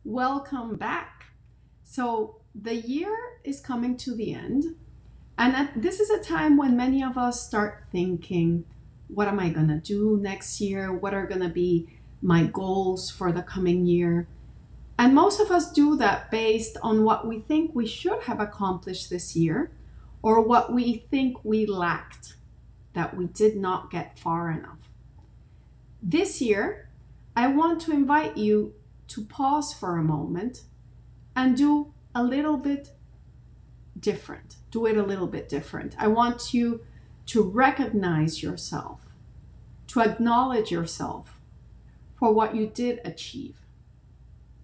Welcome back. So, the year is coming to the end, and this is a time when many of us start thinking, what am I going to do next year? What are going to be my goals for the coming year? And most of us do that based on what we think we should have accomplished this year or what we think we lacked, that we did not get far enough. This year, I want to invite you to pause for a moment and do a little bit different. Do it a little bit different. I want you to recognize yourself, to acknowledge yourself for what you did achieve.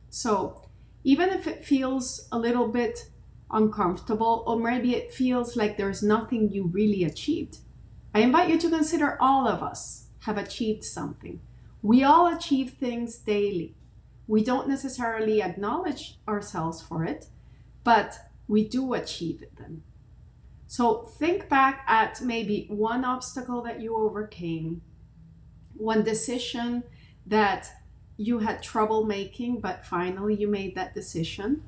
So, even if it feels a little bit uncomfortable, or maybe it feels like there's nothing you really achieved, I invite you to consider all of us have achieved something. We all achieve things daily. We don't necessarily acknowledge ourselves for it, but we do achieve them. So think back at maybe one obstacle that you overcame, one decision that you had trouble making, but finally you made that decision,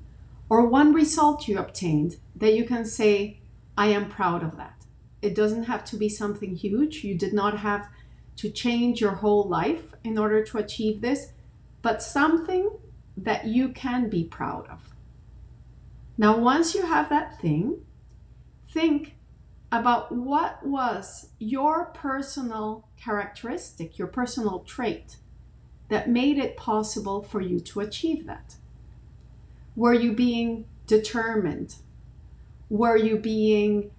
or one result you obtained that you can say, I am proud of that. It doesn't have to be something huge. You did not have to change your whole life in order to achieve this, but something that you can be proud of. Now, once you have that thing, think about what was your personal characteristic, your personal trait that made it possible for you to achieve that. Were you being determined? Were you being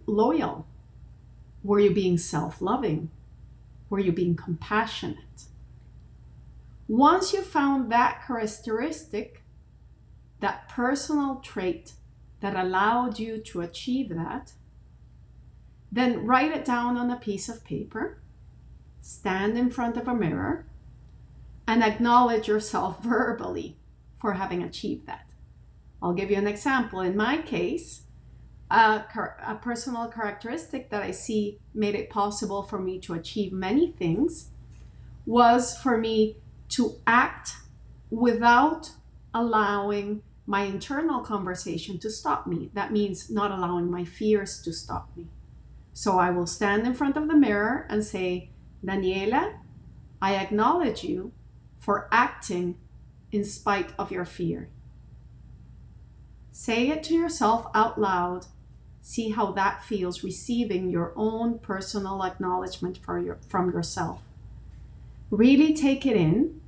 loyal? Were you being self-loving? Were you being compassionate? Once you found that characteristic, that personal trait that allowed you to achieve that, then write it down on a piece of paper, stand in front of a mirror, and acknowledge yourself verbally for having achieved that. I'll give you an example. In my case, a personal characteristic that I see made it possible for me to achieve many things was for me to act without allowing my internal conversation to stop me. That means not allowing my fears to stop me. So I will stand in front of the mirror and say, Daniela, I acknowledge you for acting in spite of your fear. Say it to yourself out loud. See how that feels, receiving your own personal acknowledgement from yourself. Really take it in,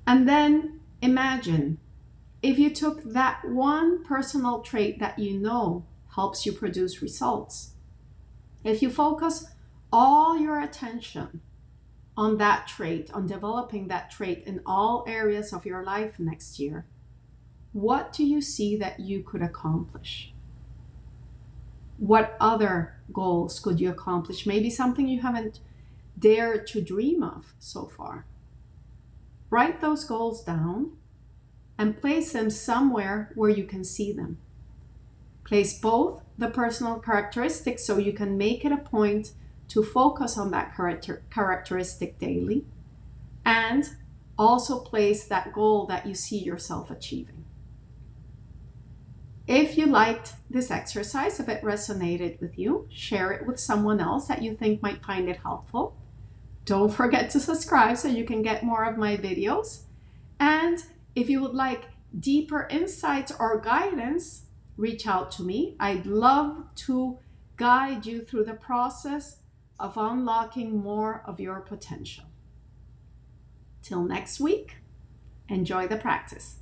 and then imagine if you took that one personal trait that you know helps you produce results. If you focus all your attention on that trait, on developing that trait in all areas of your life next year, what do you see that you could accomplish? What other goals could you accomplish? Maybe something you haven't dared to dream of so far. Write those goals down and place them somewhere where you can see them. Place both the personal characteristics so you can make it a point to focus on that characteristic daily, and also place that goal that you see yourself achieving. If you liked this exercise, if it resonated with you, share it with someone else that you think might find it helpful. Don't forget to subscribe so you can get more of my videos. And if you would like deeper insights or guidance, reach out to me. I'd love to guide you through the process of unlocking more of your potential. Till next week, enjoy the practice.